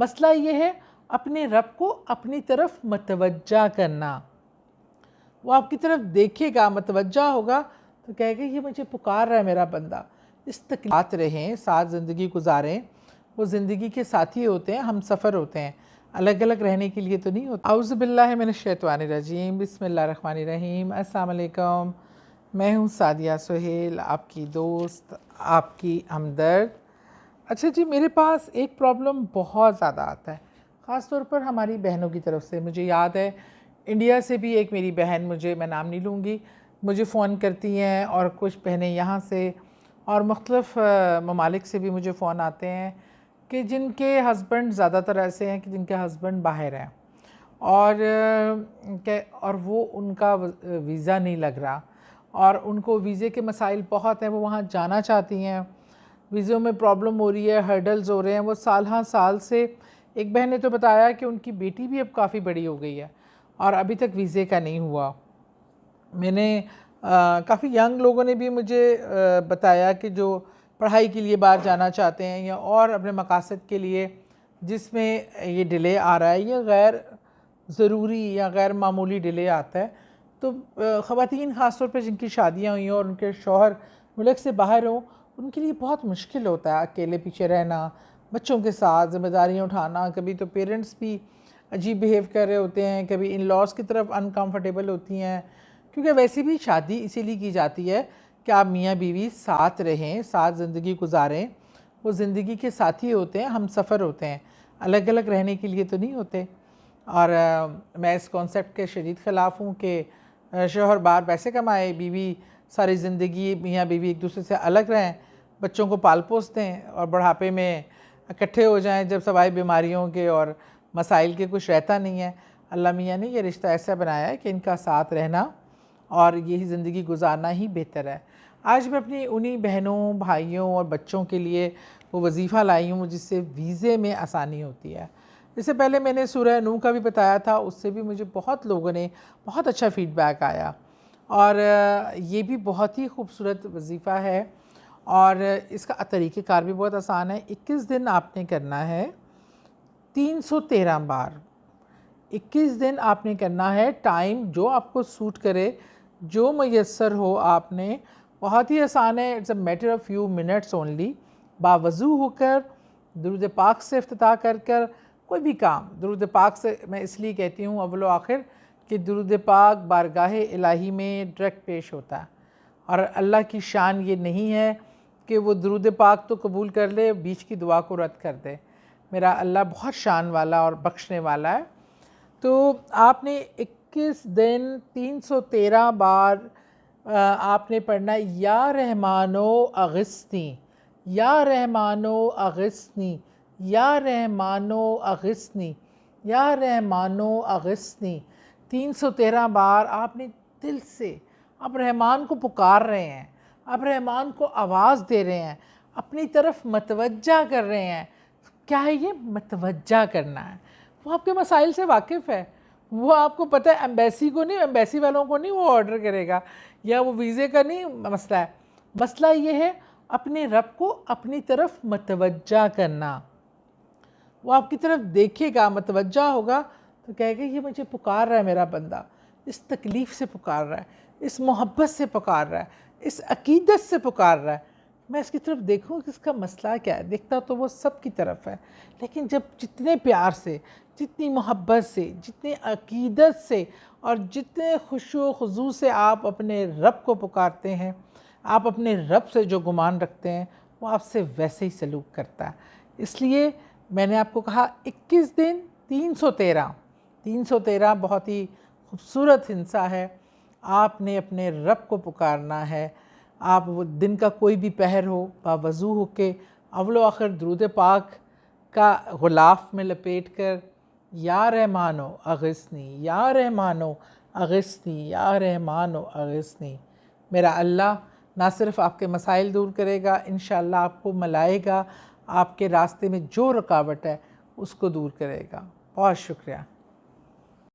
मसला ये है अपने रब को अपनी तरफ मतवज्जा करना। वो आपकी तरफ देखेगा, मतवज्जा होगा तो कहेगा ये मुझे पुकार रहा है मेरा बंदा। इस तकलीफ़ रहें, साथ ज़िंदगी गुजारें। वो ज़िंदगी के साथी होते हैं, हम सफ़र होते हैं, अलग अलग रहने के लिए तो नहीं होता। औज़ु बिल्लाहि मिनश्शैतानिर्रजीम, बिस्मिल्लाहिर्रहमानिर्रहीम। अस्सलाम वालेकुम, मैं हूँ सादिया सुहेल, आपकी दोस्त, आपकी हमदर्द। अच्छा जी, मेरे पास एक प्रॉब्लम बहुत ज़्यादा आता है, ख़ास तौर पर हमारी बहनों की तरफ से। मुझे याद है इंडिया से भी एक मेरी बहन, मैं नाम नहीं लूँगी, मुझे फ़ोन करती हैं, और कुछ बहनें यहाँ से और मुख्तलिफ़ ममालिक से भी मुझे फ़ोन आते हैं कि जिनके हस्बैंड, ज़्यादातर ऐसे हैं कि जिनके हस्बैंड बाहर हैं और वो उनका वीज़ा नहीं लग रहा और उनको वीज़े के मसाइल बहुत हैं। वो वहाँ जाना चाहती हैं, वीज़ों में प्रॉब्लम हो रही है, हर्डल्स हो रहे हैं। वो साल हाँ साल से, एक बहन ने तो बताया कि उनकी बेटी भी अब काफ़ी बड़ी हो गई है और अभी तक वीज़े का नहीं हुआ। मैंने काफ़ी यंग लोगों ने भी मुझे बताया कि जो पढ़ाई के लिए बाहर जाना चाहते हैं या और अपने मकासद के लिए जिसमें ये डिले आ रहा है, ये गैर ज़रूरी या गैर मामूली डिले आता है। तो ख़वातीन ख़ास तौर पर जिनकी शादियाँ हुई हों और उनके शौहर मुल्क से बाहर हों, उनके लिए बहुत मुश्किल होता है अकेले पीछे रहना, बच्चों के साथ ज़िम्मेदारियाँ उठाना। कभी तो पेरेंट्स भी अजीब बिहेव कर रहे होते हैं, कभी इन लॉज़ की तरफ अनकंफर्टेबल होती हैं, क्योंकि वैसे भी शादी इसीलिए की जाती है कि आप मियाँ बीवी साथ रहें, साथ ज़िंदगी गुजारें। वो ज़िंदगी के साथी होते हैं, हम सफ़र होते हैं, अलग अलग रहने के लिए तो नहीं होते। और मैं इस कॉन्सेप्ट के शदीद ख़िलाफ़ हूँ कि शौहर बाहर पैसे कमाए, बीवी सारी ज़िंदगी मियाँ बीवी एक दूसरे से अलग रहें, बच्चों को पाल पोस दें और बुढ़ापे में इकट्ठे हो जाएं जब सवाए बीमारियों के और मसाइल के कुछ रहता नहीं है। अल्लाह मियाँ ने ये रिश्ता ऐसा बनाया है कि इनका साथ रहना और यही ज़िंदगी गुजारना ही बेहतर है। आज मैं अपनी उन्हीं बहनों, भाइयों और बच्चों के लिए वो वजीफ़ा लाई हूँ जिससे वीज़े में आसानी होती है। इससे पहले मैंने सूरह नूह का भी बताया था, उससे भी मुझे बहुत लोगों ने बहुत अच्छा फ़ीडबैक आया और ये भी बहुत ही खूबसूरत वजीफ़ा है और इसका तरीक़ेकार भी बहुत आसान है। 21 दिन आपने करना है, 313 बार 21 दिन आपने करना है। टाइम जो आपको सूट करे, जो मुयस्सर हो, आपने, बहुत ही आसान है। It's a matter of few minutes only. बावज़ू होकर दुरूद पाक से इफ्तिताह कर कर कोई भी काम, दुरूद पाक से मैं इसलिए कहती हूँ अव्वल व आखिर कि दुरूद पाक बारगाह इलाही में डायरेक्ट पेश होता है और अल्लाह की शान ये नहीं है कि वो दुरूद पाक तो कबूल कर ले, बीच की दुआ को रद्द कर दे। मेरा अल्लाह बहुत शान वाला और बख्शने वाला है। तो आपने 21 दिन 313 बार आपने पढ़ना, या रहमानो अगिस्नी, या रहमानो अगिस्नी, या रहमानो अगिस्नी, या रहमानो अगिस्नी। 313 बार आपने दिल से आप रहमान को पुकार रहे हैं, आप रहमान को आवाज़ दे रहे हैं, अपनी तरफ मतवज्जा कर रहे हैं। क्या है ये मतवज्जा करना? है वो आपके मसाइल से वाकिफ़ है, वो आपको पता है। एम्बेसी को नहीं, एम्बेसी वालों को नहीं वो ऑर्डर करेगा, या वो वीज़े का नहीं मसला है। मसला ये है अपने रब को अपनी तरफ मतवज्जा करना। वो आपकी तरफ देखेगा, मतवज्जा होगा तो कहेगा ये मुझे पुकार रहा है मेरा बंदा, इस तकलीफ़ से पुकार रहा है, इस मोहब्बत से पुकार रहा है, इस अकीदत से पुकार रहा है। मैं इसकी तरफ देखूँ कि इसका मसला क्या है। देखता तो वो सब की तरफ है, लेकिन जब जितने प्यार से, जितनी मोहब्बत से, जितनी अकीदत से और जितने खुशो खुजू से आप अपने रब को पुकारते हैं, आप अपने रब से जो गुमान रखते हैं, वो आपसे वैसे ही सलूक करता है। इसलिए मैंने आपको कहा 21 दिन 313 बहुत ही खूबसूरत हिस्सा है। आपने अपने रब को पुकारना है। आप वो दिन का कोई भी पहर हो, बावज़ू हो के अव्वल आखिर दुरूद पाक का गुलाफ में लपेट कर, या रहमानो अगिस्नी, या रहमानो अगिस्नी, या रहमानो अगिस्नी। मेरा अल्लाह ना सिर्फ़ आपके मसाइल दूर करेगा, इंशाअल्लाह आपको मलाएगा, आपके रास्ते में जो रुकावट है उसको दूर करेगा। बहुत शुक्रिया।